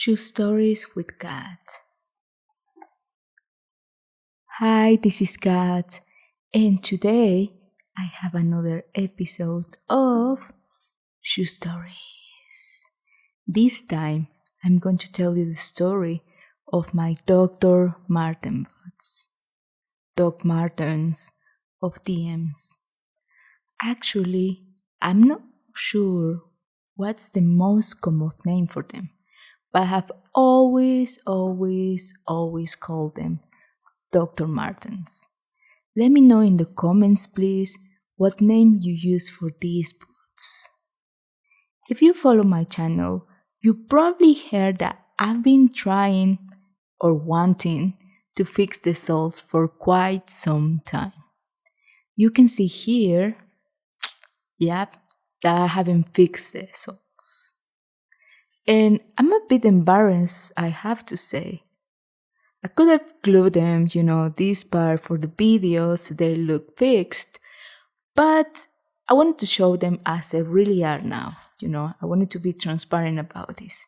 Shoe Stories with Kat. Hi, this is Kat, and today I have another episode of Shoe Stories. This time I'm going to tell you the story of my Dr. Marten boots, Doc Martens of DMs. Actually, I'm not sure what's the most common name for them, but I have always called them Dr. Martens. Let me know in the comments, please, what name you use for these boots. If you follow my channel, you probably heard that I've been trying or wanting to fix the soles for quite some time. You can see here, that I haven't fixed the soles. And I'm a bit embarrassed, I have to say. I could have glued them, this part for the video so they look fixed, but I wanted to show them as they really are now, I wanted to be transparent about this.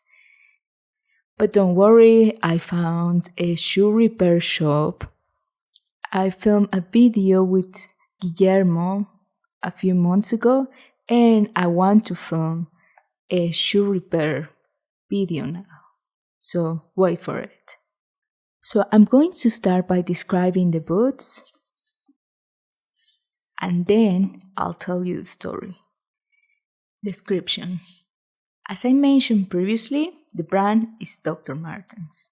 But don't worry, I found a shoe repair shop. I filmed a video with Guillermo a few months ago, and I want to film a shoe repair video now. So wait for it. So I'm going to start by describing the boots, and then I'll tell you the story. Description. As I mentioned previously, the brand is Dr. Martens.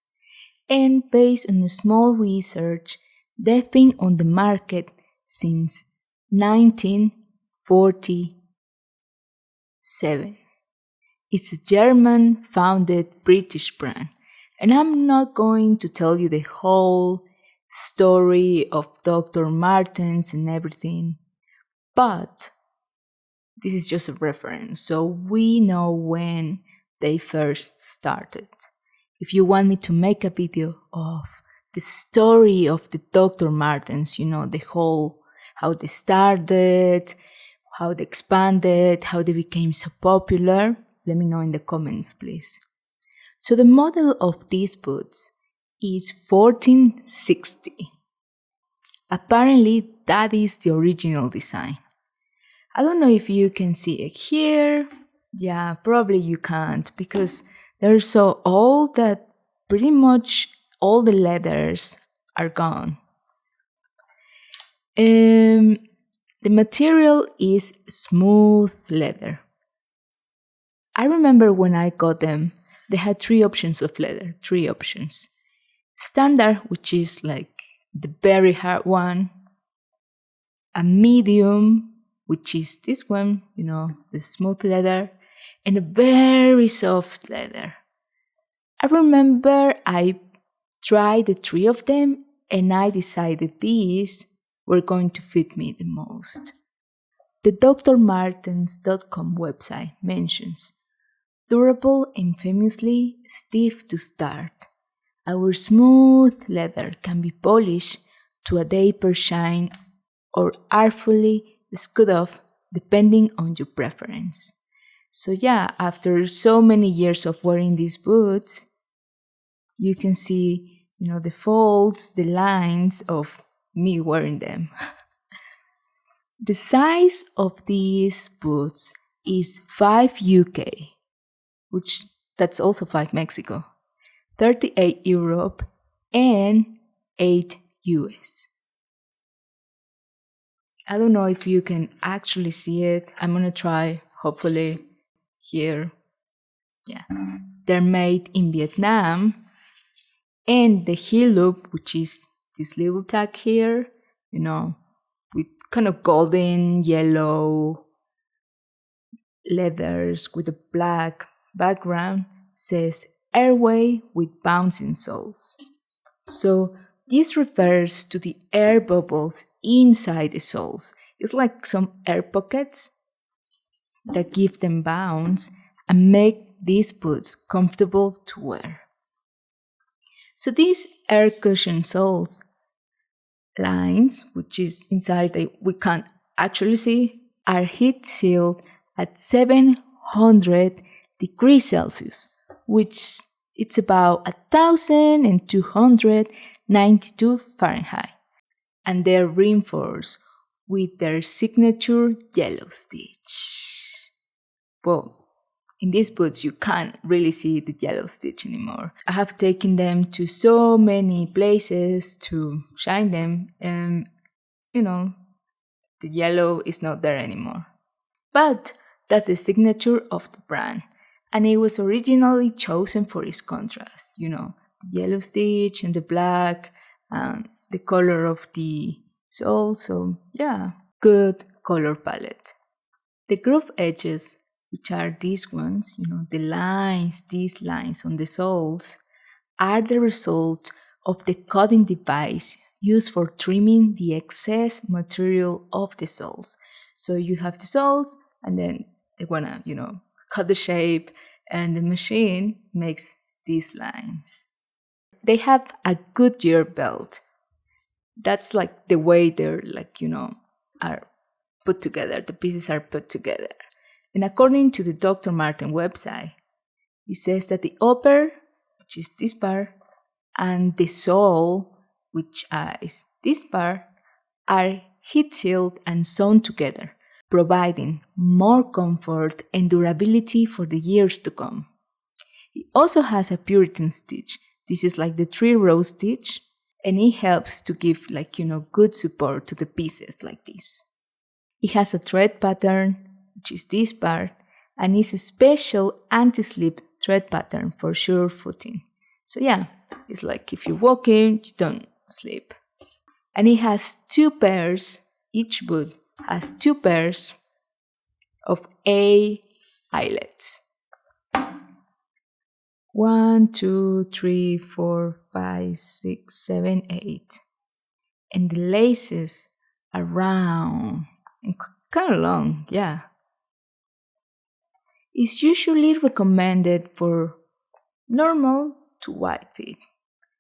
And based on a small research, they've been on the market since 1947. It's a German-founded British brand. And I'm not going to tell you the whole story of Dr. Martens and everything, but this is just a reference, so we know when they first started. If you want me to make a video of the story of the Dr. Martens, the whole, how they started, how they expanded, how they became so popular, let me know in the comments, please. So the model of these boots is 1460. Apparently that is the original design. I don't know if you can see it here. Yeah, probably you can't because they're so old that pretty much all the leathers are gone. The material is smooth leather. I remember when I got them, they had three options of leather, Standard, which is like the very hard one. A medium, which is this one, the smooth leather. And a very soft leather. I remember I tried the three of them and I decided these were going to fit me the most. The drmartens.com website mentions durable and famously stiff to start. Our smooth leather can be polished to a deeper shine or artfully screwed off depending on your preference. So yeah, after so many years of wearing these boots, you can see, the folds, the lines of me wearing them. The size of these boots is 5 UK. Which that's also 5 Mexico, 38 Europe, and 8 US. I don't know if you can actually see it. I'm gonna try, hopefully, here. Yeah. They're made in Vietnam, and the heel loop, which is this little tag here, with kind of golden, yellow leathers with a black background, says airway with bouncing soles. So this refers to the air bubbles inside the soles. It's like some air pockets that give them bounce and make these boots comfortable to wear. So these air cushion soles lines, which is inside we can't actually see, are heat sealed at 700 degrees Celsius, which It's about 1,292 Fahrenheit, and they're reinforced with their signature yellow stitch. Well, in these boots, you can't really see the yellow stitch anymore. I have taken them to so many places to shine them, and the yellow is not there anymore. But that's the signature of the brand, and it was originally chosen for its contrast, the yellow stitch and the black, and the color of the sole. So, yeah, good color palette. The groove edges, which are these ones, these lines on the soles, are the result of the cutting device used for trimming the excess material of the soles. So you have the soles, and then they wanna, cut the shape, and the machine makes these lines. They have a Goodyear belt. That's like the way they're are put together. The pieces are put together. And according to the Dr. Marten website, it says that the upper, which is this part, and the sole, which is this part, are heat sealed and sewn together, providing more comfort and durability for the years to come. It also has a Puritan stitch. This is like the 3-row stitch, and it helps to give good support to the pieces like this. It has a thread pattern, which is this part, and it's a special anti-slip thread pattern for sure footing. So yeah, it's like if you're walking, you don't slip. And it has 2 pairs, each boot has 2 pairs of A eyelets. 1, 2, 3, 4, 5, 6, 7, 8. And the laces are round and kind of long, yeah. It's usually recommended for normal to wide feet.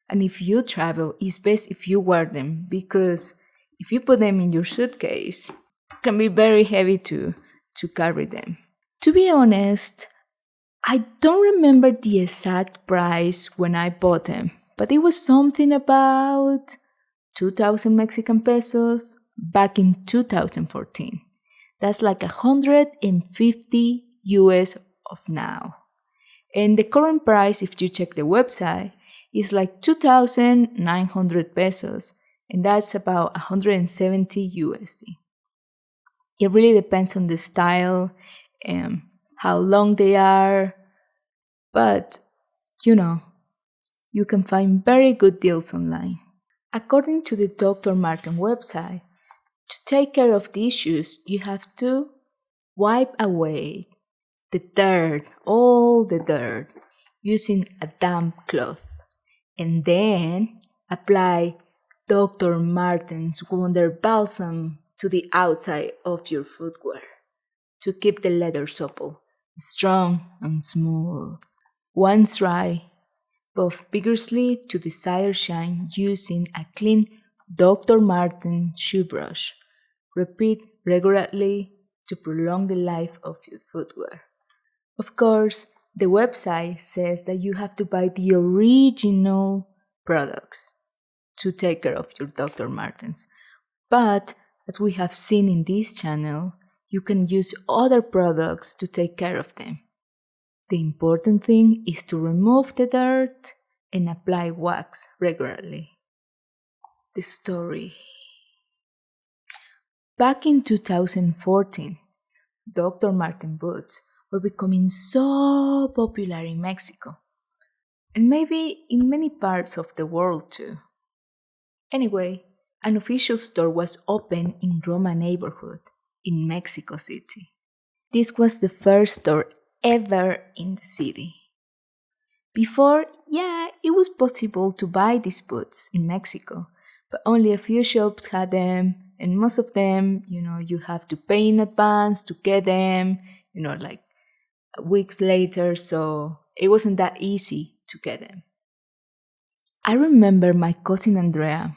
And if you travel, it's best if you wear them, because if you put them in your suitcase, it can be very heavy to carry them. To be honest, I don't remember the exact price when I bought them, but it was something about 2,000 Mexican pesos back in 2014. That's like 150 US of now. And the current price, if you check the website, is like 2,900 pesos, and that's about 170 USD. It really depends on the style and how long they are, but you can find very good deals online. According to the Dr. Marten website, to take care of these shoes, you have to wipe away the dirt, all the dirt, using a damp cloth, and then apply Dr. Marten's Wonder Balsam to the outside of your footwear to keep the leather supple, strong and smooth. Once dry, buff vigorously to desired shine using a clean Dr. Marten shoe brush. Repeat regularly to prolong the life of your footwear. Of course, the website says that you have to buy the original products to take care of your Dr. Martens. But as we have seen in this channel, you can use other products to take care of them. The important thing is to remove the dirt and apply wax regularly. The story. Back in 2014, Dr. Marten boots were becoming so popular in Mexico, and maybe in many parts of the world too. Anyway, an official store was opened in Roma neighborhood in Mexico City. This was the first store ever in the city. Before, it was possible to buy these boots in Mexico, but only a few shops had them, and most of them, you have to pay in advance to get them, like weeks later, so it wasn't that easy to get them. I remember my cousin Andrea,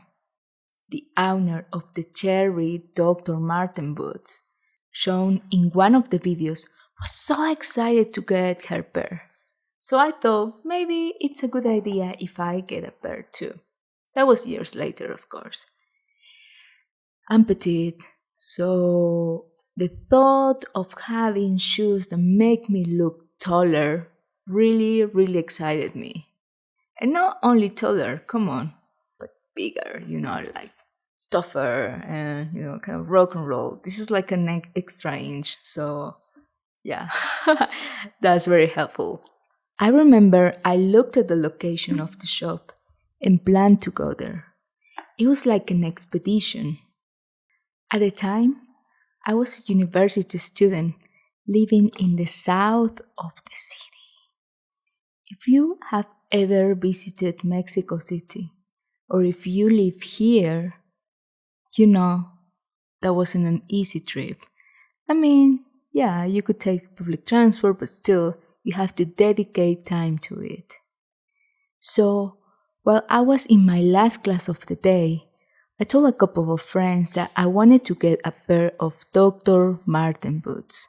the owner of the cherry Dr. Marten boots, shown in one of the videos, was so excited to get her pair. So I thought maybe it's a good idea if I get a pair too. That was years later, of course. I'm petite, so the thought of having shoes that make me look taller really, really excited me. And not only taller, come on, but bigger, like tougher and, kind of rock and roll. This is like an extra inch, so yeah, that's very helpful. I remember I looked at the location of the shop and planned to go there. It was like an expedition. At the time, I was a university student living in the south of the city. If you have ever visited Mexico City, or if you live here, you know that wasn't an easy trip. I mean, yeah, you could take public transport, but still, you have to dedicate time to it. So, while I was in my last class of the day, I told a couple of friends that I wanted to get a pair of Dr. Marten boots.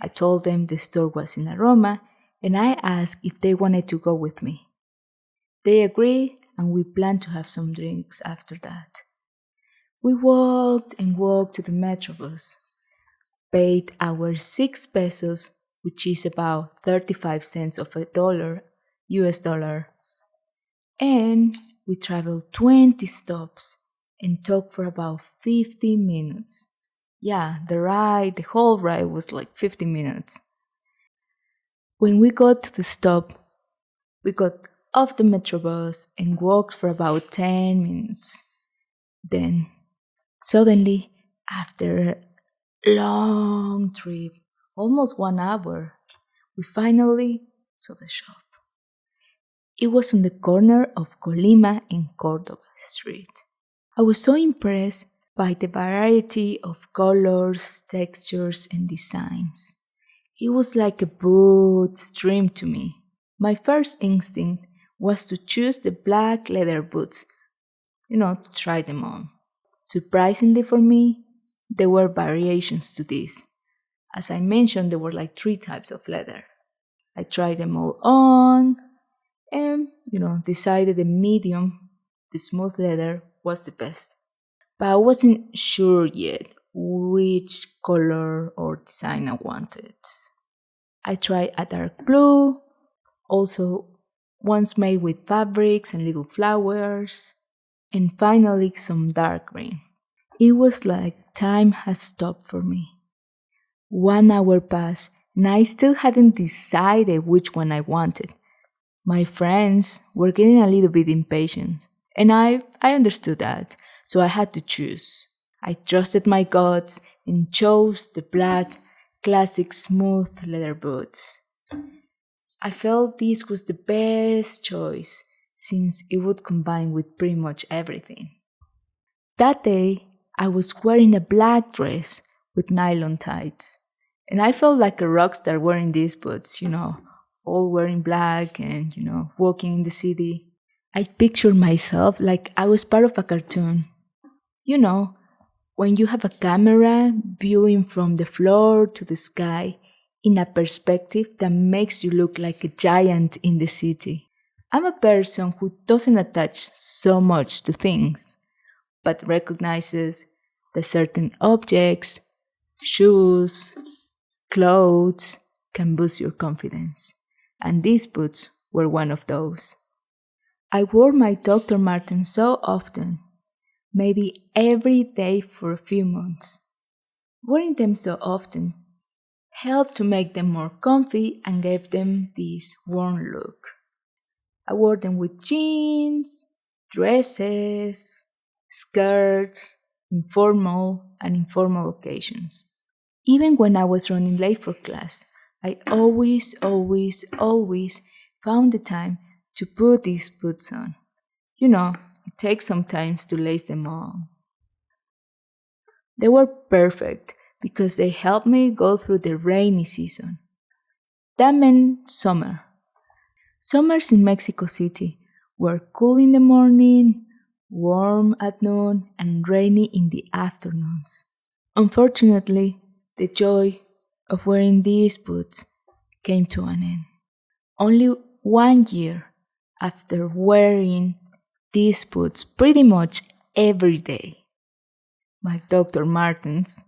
I told them the store was in La Roma and I asked if they wanted to go with me. They agreed and we planned to have some drinks after that. We walked and walked to the Metrobus, paid our 6 pesos, which is about 35 cents of a dollar, US dollar, and we traveled 20 stops and talked for about 50 minutes. Yeah, the whole ride was like 50 minutes. When we got to the stop, we got off the Metrobus and walked for about 10 minutes. Then, suddenly, after a long trip, almost 1 hour, we finally saw the shop. It was on the corner of Colima and Cordova Street. I was so impressed by the variety of colors, textures, and designs. It was like a boot's dream to me. My first instinct was to choose the black leather boots, to try them on. Surprisingly for me, there were variations to this. As I mentioned, there were like 3 types of leather. I tried them all on and, decided the medium, the smooth leather, was the best. But I wasn't sure yet which color or design I wanted. I tried a dark blue, also ones made with fabrics and little flowers, and finally some dark green. It was like time had stopped for me. 1 hour passed and I still hadn't decided which one I wanted. My friends were getting a little bit impatient, and I understood that, so I had to choose. I trusted my guts and chose the black, classic smooth leather boots. I felt this was the best choice since it would combine with pretty much everything. That day, I was wearing a black dress with nylon tights, and I felt like a rock star wearing these boots, all wearing black and, walking in the city. I pictured myself like I was part of a cartoon. You know, when you have a camera viewing from the floor to the sky in a perspective that makes you look like a giant in the city. I'm a person who doesn't attach so much to things, but recognizes that certain objects, shoes, clothes can boost your confidence. And these boots were one of those. I wore my Dr. Martens so often, maybe every day for a few months. Wearing them so often helped to make them more comfy and gave them this worn look. I wore them with jeans, dresses, skirts, informal and informal occasions. Even when I was running late for class, I always found the time to put these boots on. It takes some time to lace them on. They were perfect because they helped me go through the rainy season. That meant summer. Summers in Mexico City were cool in the morning, warm at noon, and rainy in the afternoons. Unfortunately, the joy of wearing these boots came to an end. Only 1 year after wearing these boots pretty much every day, my Dr. Martens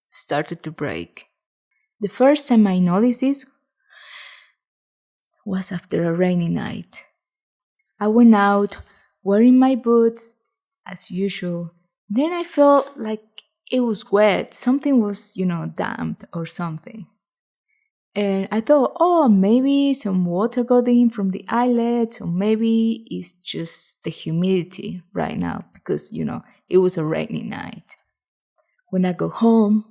started to break. The first time I noticed this was after a rainy night. I went out wearing my boots as usual. Then I felt like it was wet. Something was, damp or something. And I thought, oh, maybe some water got in from the eyelets, or maybe it's just the humidity right now because, it was a rainy night. When I got home,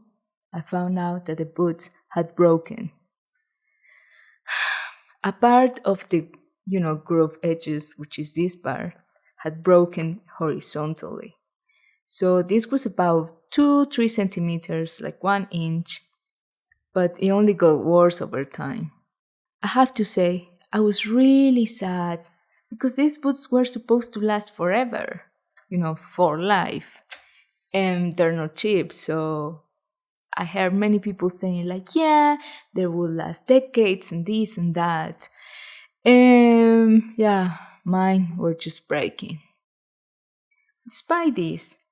I found out that the boots had broken. A part of the, groove edges, which is this part, had broken horizontally. So this was about 2-3 centimeters, like 1 inch, but it only got worse over time. I have to say, I was really sad because these boots were supposed to last forever, for life. And they're not cheap, so I heard many people saying, like, yeah, they will last decades and this and that. Yeah, mine were just breaking. Despite this,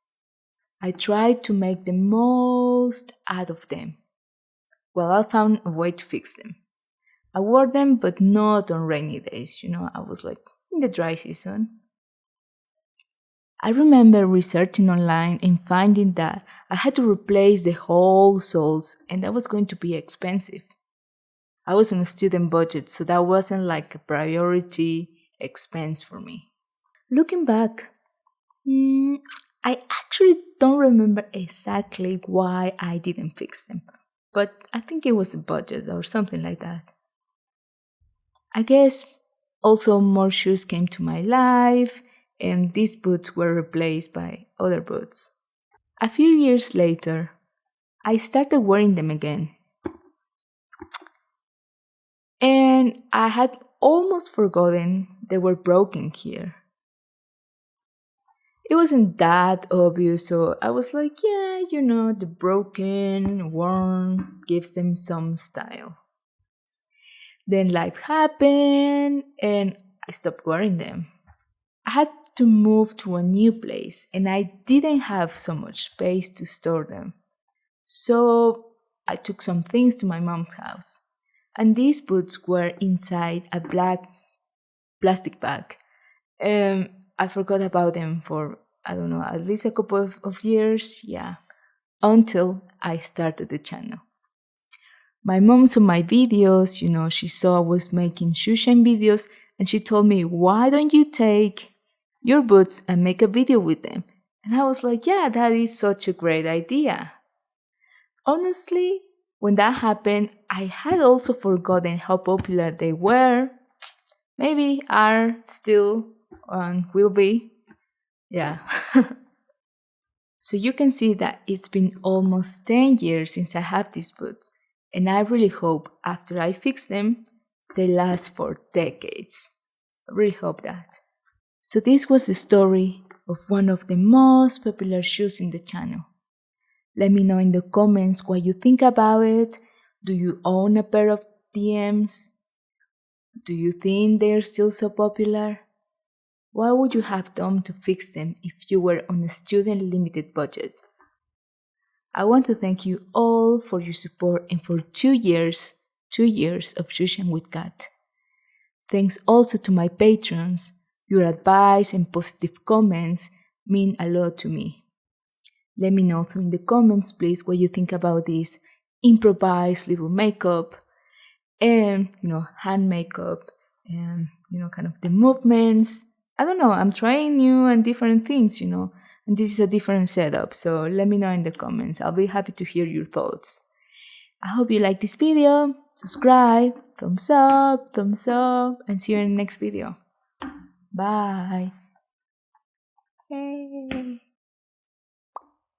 I tried to make the most out of them. Well, I found a way to fix them. I wore them, but not on rainy days. I was like in the dry season. I remember researching online and finding that I had to replace the whole soles, and that was going to be expensive. I was on a student budget, so that wasn't like a priority expense for me. Looking back, I actually don't remember exactly why I didn't fix them, but I think it was a budget or something like that. I guess also more shoes came to my life, and these boots were replaced by other boots. A few years later, I started wearing them again, and I had almost forgotten they were broken here. It wasn't that obvious, so I was like, yeah, the broken, worn gives them some style. Then life happened, and I stopped wearing them. I had to move to a new place, and I didn't have so much space to store them. So I took some things to my mom's house, and these boots were inside a black plastic bag. I forgot about them for, I don't know, at least a couple of years, yeah, until I started the channel. My mom saw my videos, she saw I was making shoe shine videos, and she told me, why don't you take your boots and make a video with them? And I was like, yeah, that is such a great idea. Honestly, when that happened, I had also forgotten how popular they were, maybe are still, and will be. Yeah. So you can see that it's been almost 10 years since I have these boots, and I really hope after I fix them, they last for decades. I really hope that. So this was the story of one of the most popular shoes in the channel. Let me know in the comments what you think about it. Do you own a pair of DMs? Do you think they're still so popular? What would you have done to fix them if you were on a student limited budget? I want to thank you all for your support and for 2 years of Shushan with Kat. Thanks also to my patrons. Your advice and positive comments mean a lot to me. Let me know also in the comments, please, what you think about this improvised little makeup and, hand makeup and, kind of the movements. I don't know, I'm trying new and different things, and this is a different setup. So let me know in the comments. I'll be happy to hear your thoughts. I hope you like this video. Subscribe, thumbs up, and see you in the next video. Bye. Hey.